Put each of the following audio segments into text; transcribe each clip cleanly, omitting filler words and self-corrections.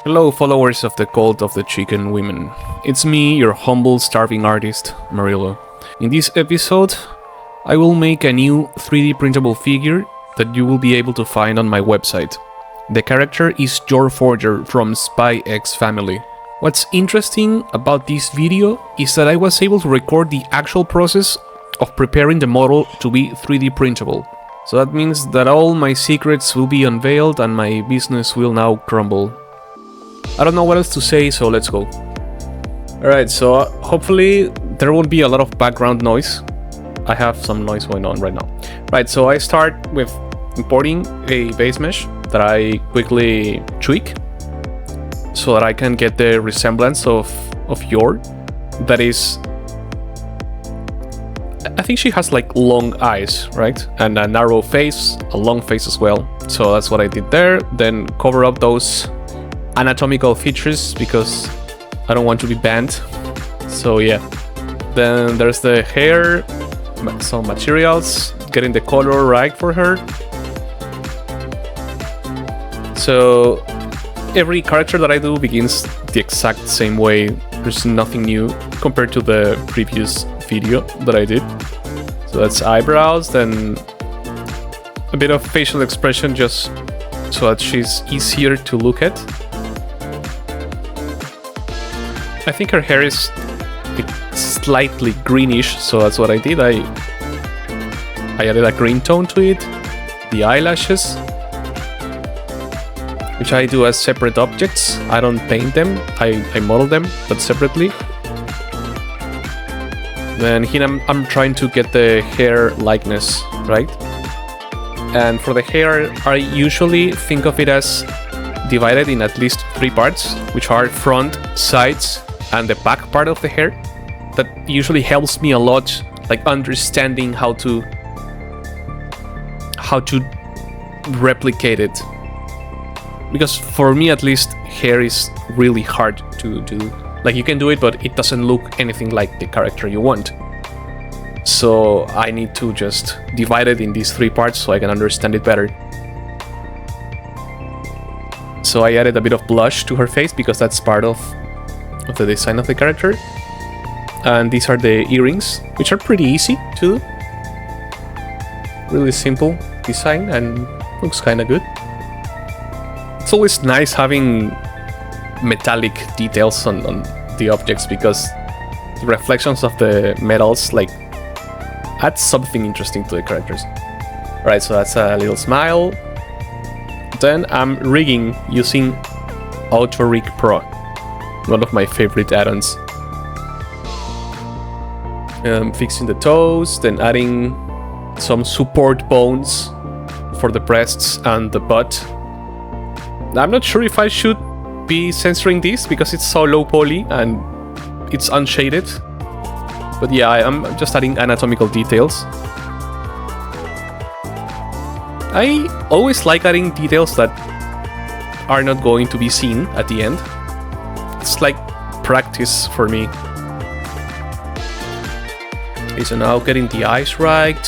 Hello, followers of the Cult of the Chicken Women. It's me, your humble, starving artist, Marillo. In this episode, I will make a new 3D printable figure that you will be able to find on my website. The character is Yor Forger from spyxfamily. What's interesting about this video is that I was able to record the actual process of preparing the model to be 3D printable. So that means that all my secrets will be unveiled and my business will now crumble. I don't know what else to say, so let's go. Alright, so hopefully there won't be a lot of background noise. I have some noise going on right now. Right, so I start with importing a base mesh that I quickly tweak so that I can get the resemblance of Yor. That is, I think she has like long eyes, right? And a narrow face, a long face as well. So that's what I did there. Then cover up those anatomical features because I don't want to be banned. So yeah. Then there's the hair, some materials, getting the color right for her. So every character that I do begins the exact same way. There's nothing new compared to the previous video that I did. So that's eyebrows, then a bit of facial expression just so that she's easier to look at. I think her hair is like slightly greenish, so that's what I did. I added a green tone to it. The eyelashes, which I do as separate objects. I don't paint them, I model them, but separately. Then here I'm trying to get the hair likeness, right? And for the hair, I usually think of it as divided in at least 3 parts, which are front, sides, and the back part of the hair. That usually helps me a lot, like understanding how to replicate it. Because for me at least, hair is really hard to do. Like you can do it, but it doesn't look anything like the character you want. So I need to just divide it in these 3 parts so I can understand it better. So I added a bit of blush to her face because that's part of the design of the character. And these are the earrings, which are pretty easy to do. Really simple design and looks kind of good. It's always nice having metallic details on the objects because the reflections of the metals like add something interesting to the characters. Alright, so that's a little smile. Then I'm rigging using Auto Rig Pro, one of my favorite add-ons. Fixing the toes, then adding some support bones for the breasts and the butt. I'm not sure if I should be censoring this because it's so low poly and it's unshaded. But yeah, I'm just adding anatomical details. I always like adding details that are not going to be seen at the end. It's like practice for me. Okay, so now getting the eyes right.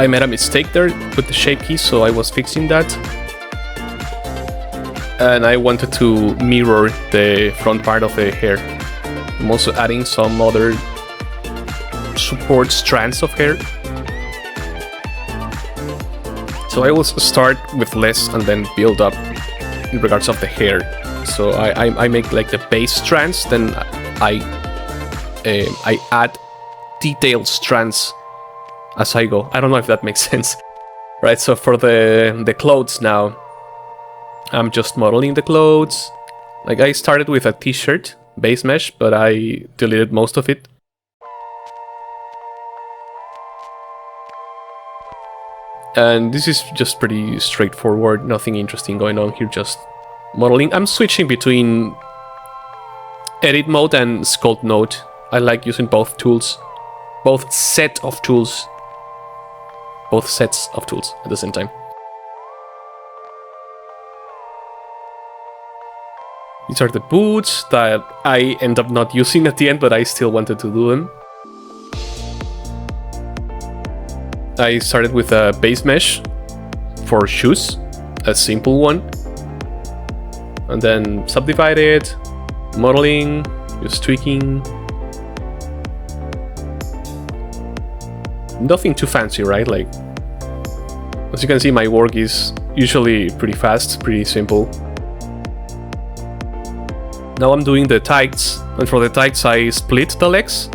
I made a mistake there with the shape key, so I was fixing that. And I wanted to mirror the front part of the hair. I'm also adding some other support strands of hair. So I will start with less and then build up in regards of the hair. So I make like the base strands, then I add detailed strands as I go. I don't know if that makes sense. Right, so for the clothes now, I'm just modeling the clothes. Like I started with a t-shirt base mesh, but I deleted most of it. And this is just pretty straightforward, nothing interesting going on here, just modeling. I'm switching between edit mode and sculpt mode. I like using both tools, both sets of tools at the same time. These are the boots that I end up not using at the end, but I still wanted to do them. I started with a base mesh for shoes, a simple one. and then subdivide it, modeling, just tweaking. Nothing too fancy, right? Like, as you can see, my work is usually pretty fast, pretty simple. Now I'm doing the tights, and for the tights I split the legs,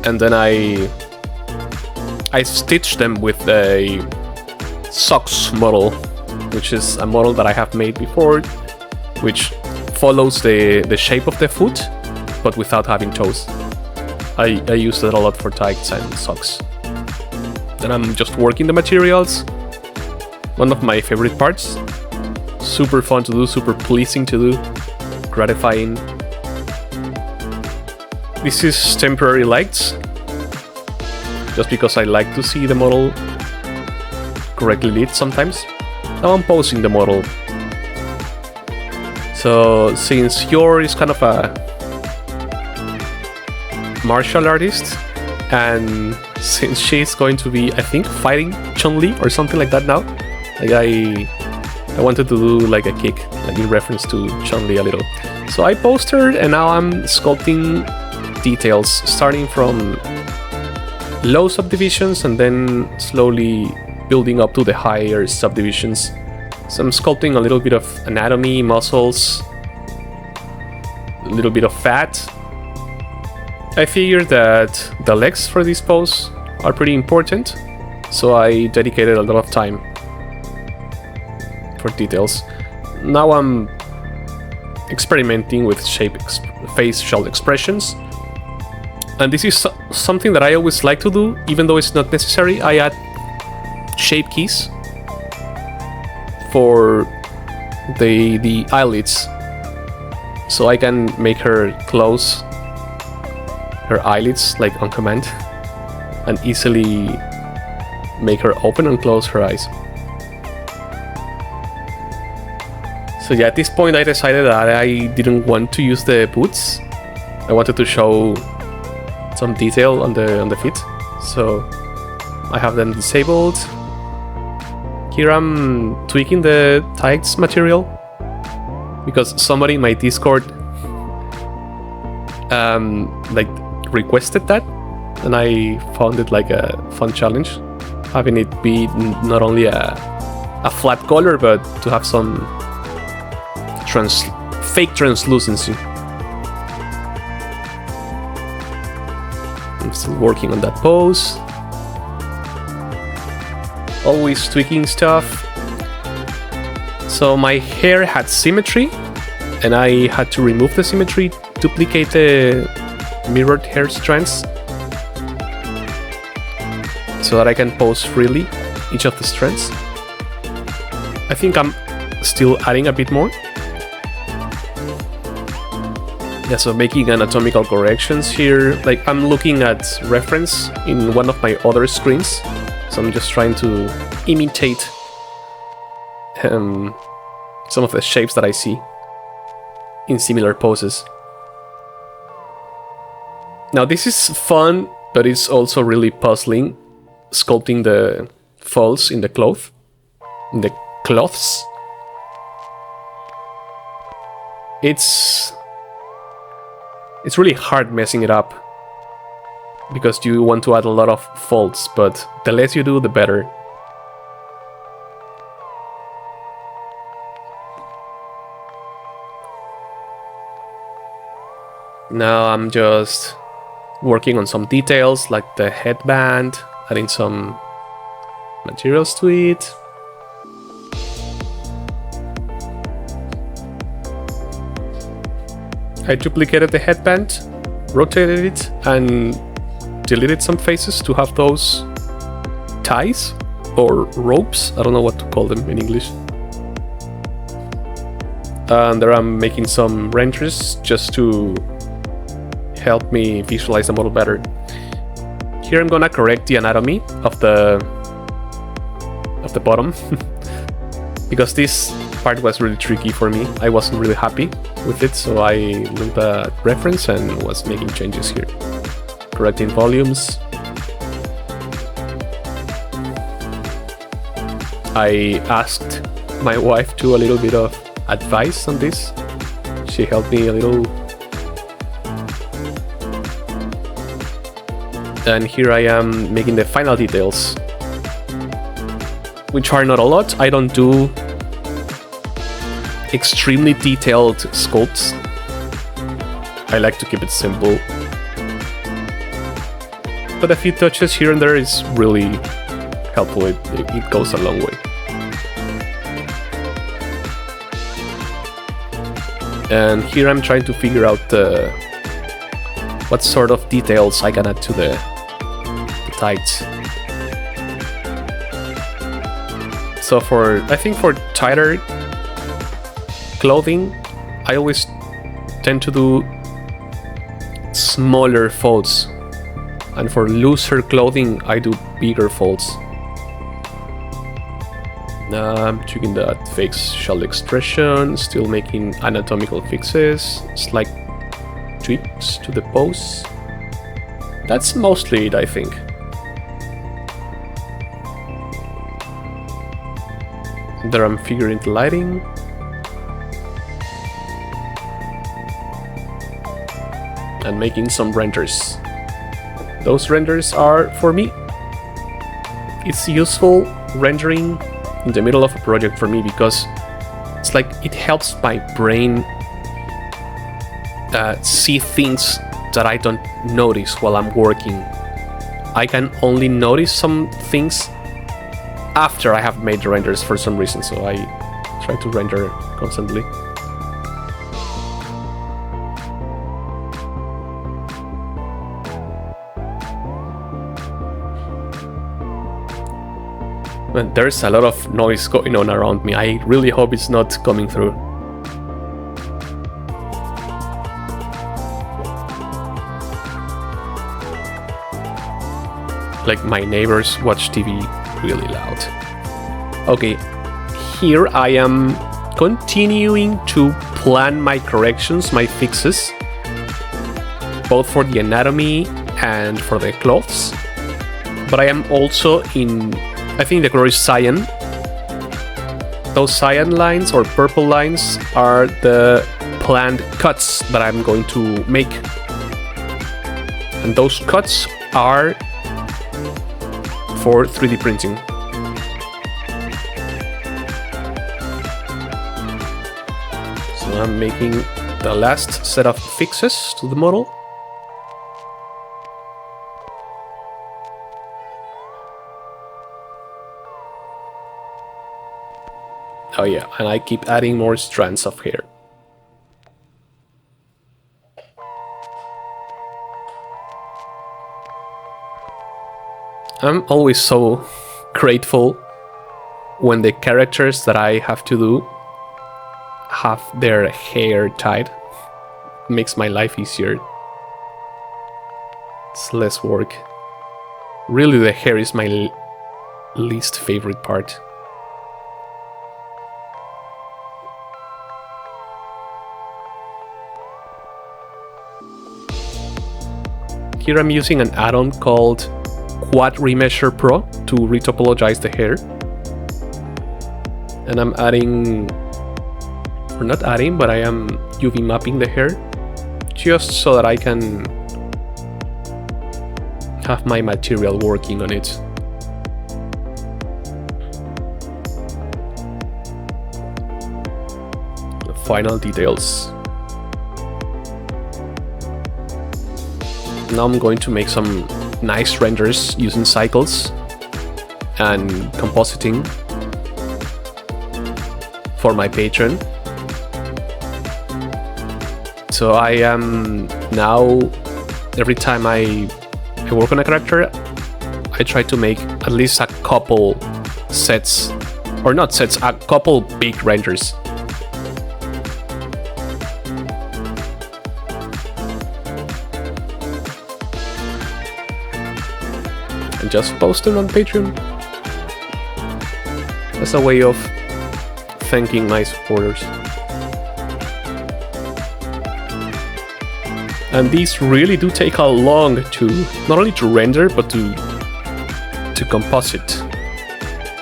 and then I stitch them with a socks model, which is a model that I have made before, which follows the shape of the foot, but without having toes. I use that a lot for tights and socks. Then I'm just working the materials. One of my favorite parts. Super fun to do, super pleasing to do, gratifying. This is temporary lights, just because I like to see the model correctly lit sometimes. Now I'm posing the model. So since Yor is kind of a martial artist, and since she's going to be, I think, fighting Chun-Li or something like that now, like I wanted to do like a kick, like in reference to Chun-Li a little. So I posed her, and now I'm sculpting details, starting from low subdivisions and then slowly building up to the higher subdivisions. So I'm sculpting a little bit of anatomy, muscles, a little bit of fat. I figured that the legs for this pose are pretty important, so I dedicated a lot of time for details. Now I'm experimenting with facial expressions, and this is something that I always like to do, even though it's not necessary. I add shape keys for the eyelids, so I can make her close her eyelids like on command, and easily make her open and close her eyes. So yeah, at this point I decided that I didn't want to use the boots. I wanted to show some detail on the feet, so I have them disabled. Here I'm tweaking the tights material because somebody in my Discord like requested that, and I found it like a fun challenge, having it be not only a flat color, but to have some fake translucency. I'm still working on that pose. Always tweaking stuff. So my hair had symmetry, and I had to remove the symmetry, duplicate the mirrored hair strands, so that I can pose freely each of the strands. I think I'm still adding a bit more. Yeah, so making anatomical corrections here. Like, I'm looking at reference in one of my other screens, so I'm just trying to imitate some of the shapes that I see in similar poses. Now this is fun, but it's also really puzzling, sculpting the folds in the cloths. It's really hard messing it up, because you want to add a lot of folds, but the less you do, the better. Now I'm just working on some details, like the headband, adding some materials to it. I duplicated the headband, rotated it, and deleted some faces to have those ties or ropes. I don't know what to call them in English. And there I'm making some renders just to help me visualize the model better. Here I'm gonna correct the anatomy of the bottom because this part was really tricky for me. I wasn't really happy with it, so I looked at reference and was making changes here. Correcting volumes. I asked my wife to do a little bit of advice on this. She helped me a little. And here I am making the final details, which are not a lot. I don't do extremely detailed sculpts. I like to keep it simple. But a few touches here and there is really helpful. It goes a long way. And here I'm trying to figure out what sort of details I can add to the tights. So I think for tighter clothing, I always tend to do smaller folds, and for looser clothing I do bigger folds. I'm tweaking that facial expression, still making anatomical fixes, slight tweaks to the pose. That's mostly it, I think. There I'm figuring the lighting. And making some renders. Those renders are for me. It's useful rendering in the middle of a project for me because it's like it helps my brain see things that I don't notice while I'm working. I can only notice some things after I have made the renders for some reason, so I try to render constantly. And there's a lot of noise going on around me. I really hope it's not coming through. Like my neighbors watch TV really loud. Okay, here I am continuing to plan my corrections, my fixes, both for the anatomy and for the clothes. But I am also I think the color is cyan. Those cyan lines or purple lines are the planned cuts that I'm going to make. And those cuts are for 3D printing. So I'm making the last set of fixes to the model. Oh yeah, and I keep adding more strands of hair. I'm always so grateful when the characters that I have to do have their hair tied. It makes my life easier. It's less work. Really, the hair is my least favorite part. Here I'm using an add-on called Quad Remeasure Pro to retopologize the hair. And I'm adding, or not adding, but I am UV mapping the hair just so that I can have my material working on it. The final details. Now I'm going to make some nice renders using cycles and compositing for my patron. So I am now, every time I work on a character, I try to make at least a couple sets, or not sets, a couple big renders. And just post them on Patreon as a way of thanking my supporters. And these really do take a long to, not only to render, but to composite.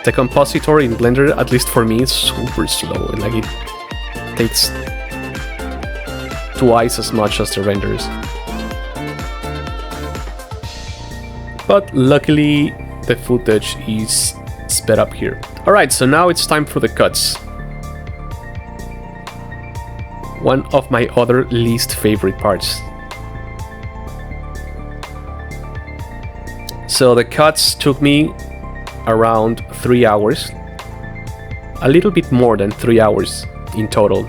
The compositor in Blender, at least for me, is super slow. Like takes twice as much as the renders. But luckily the footage is sped up here. Alright, so now it's time for the cuts. One of my other least favorite parts. So the cuts took me around 3 hours. A little bit more than 3 hours in total.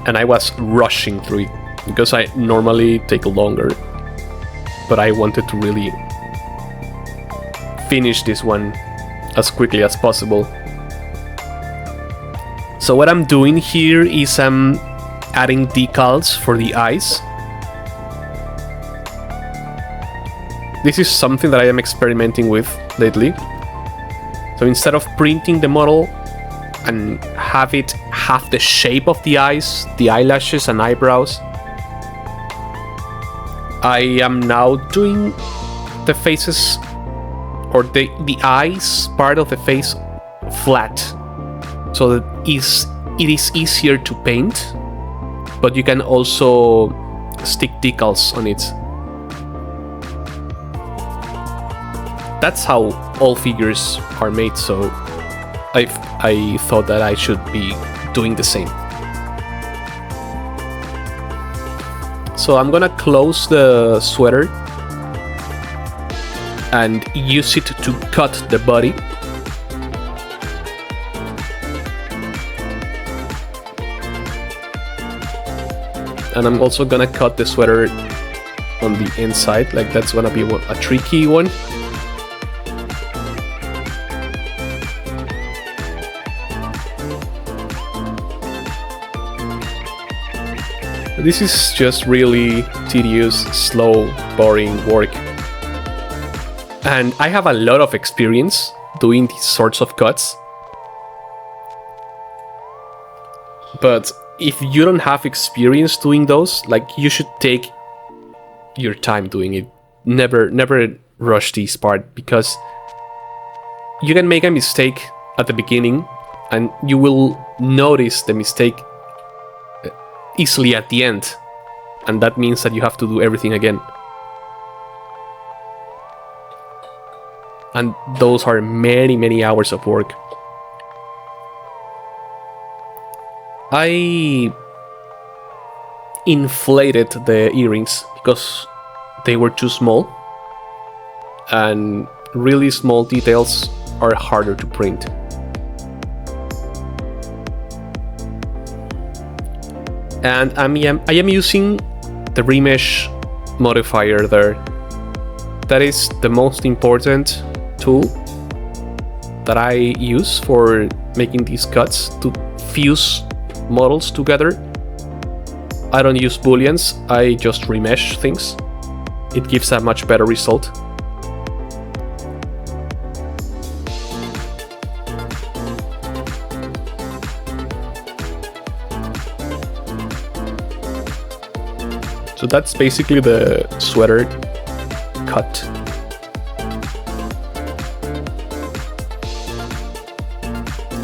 And I was rushing through it because I normally take longer. But I wanted to really finish this one as quickly as possible. So what I'm doing here is I'm adding decals for the eyes. This is something that I am experimenting with lately. So instead of printing the model and have it have the shape of the eyes, the eyelashes and eyebrows, I am now doing the faces or the eyes part of the face flat, so that it is easier to paint, but you can also stick decals on it. That's how all figures are made, so I thought that I should be doing the same. So I'm gonna close the sweater and use it to cut the body. And I'm also gonna cut the sweater on the inside, like that's gonna be a tricky one. This is just really tedious, slow, boring work. And I have a lot of experience doing these sorts of cuts. But if you don't have experience doing those, like, you should take your time doing it. Never rush this part, because you can make a mistake at the beginning and you will notice the mistake easily at the end, and that means that you have to do everything again. And those are many hours of work. I inflated the earrings because they were too small, and really small details are harder to print. And I am using the remesh modifier there. That is the most important tool that I use for making these cuts, to fuse models together. I don't use booleans, I just remesh things. It gives a much better result. So that's basically the sweater cut.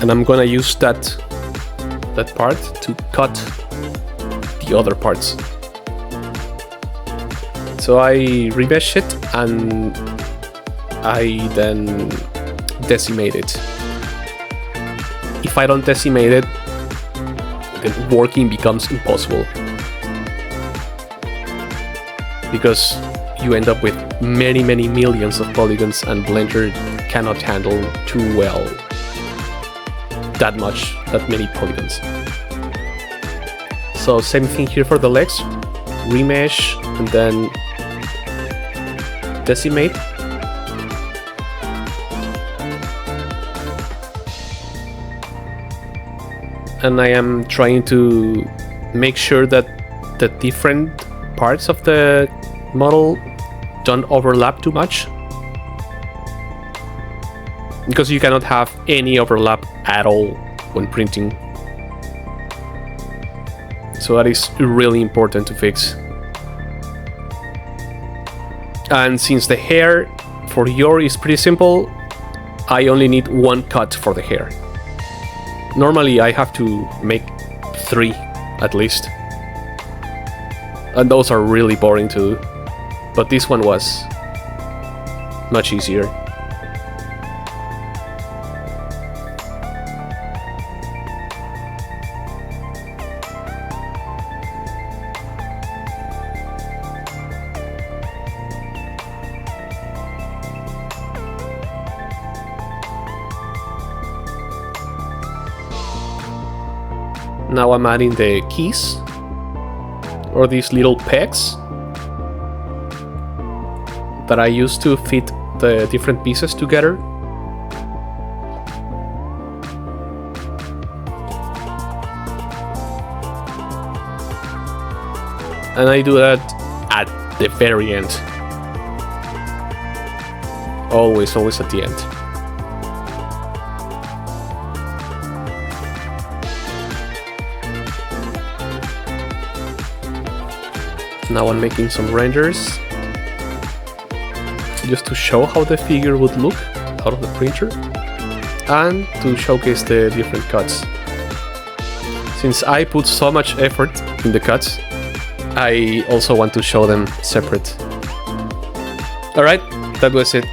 And I'm gonna use that part to cut the other parts. So I remesh it and I then decimate it. If I don't decimate it, then working becomes impossible, because you end up with many millions of polygons, and Blender cannot handle too well that many polygons. So same thing here for the legs, remesh and then decimate. And I am trying to make sure that the different parts of the model don't overlap too much, because you cannot have any overlap at all when printing. So that is really important to fix. And since the hair for Yor is pretty simple, I only need one cut for the hair. Normally I have to make 3 at least. And those are really boring to do. But this one was much easier. Now I'm adding the keys, or these little pegs that I use to fit the different pieces together. And I do that at the very end. Always at the end. Now I'm making some renders just to show how the figure would look out of the printer and to showcase the different cuts. Since I put so much effort in the cuts, I also want to show them separate. Alright, that was it.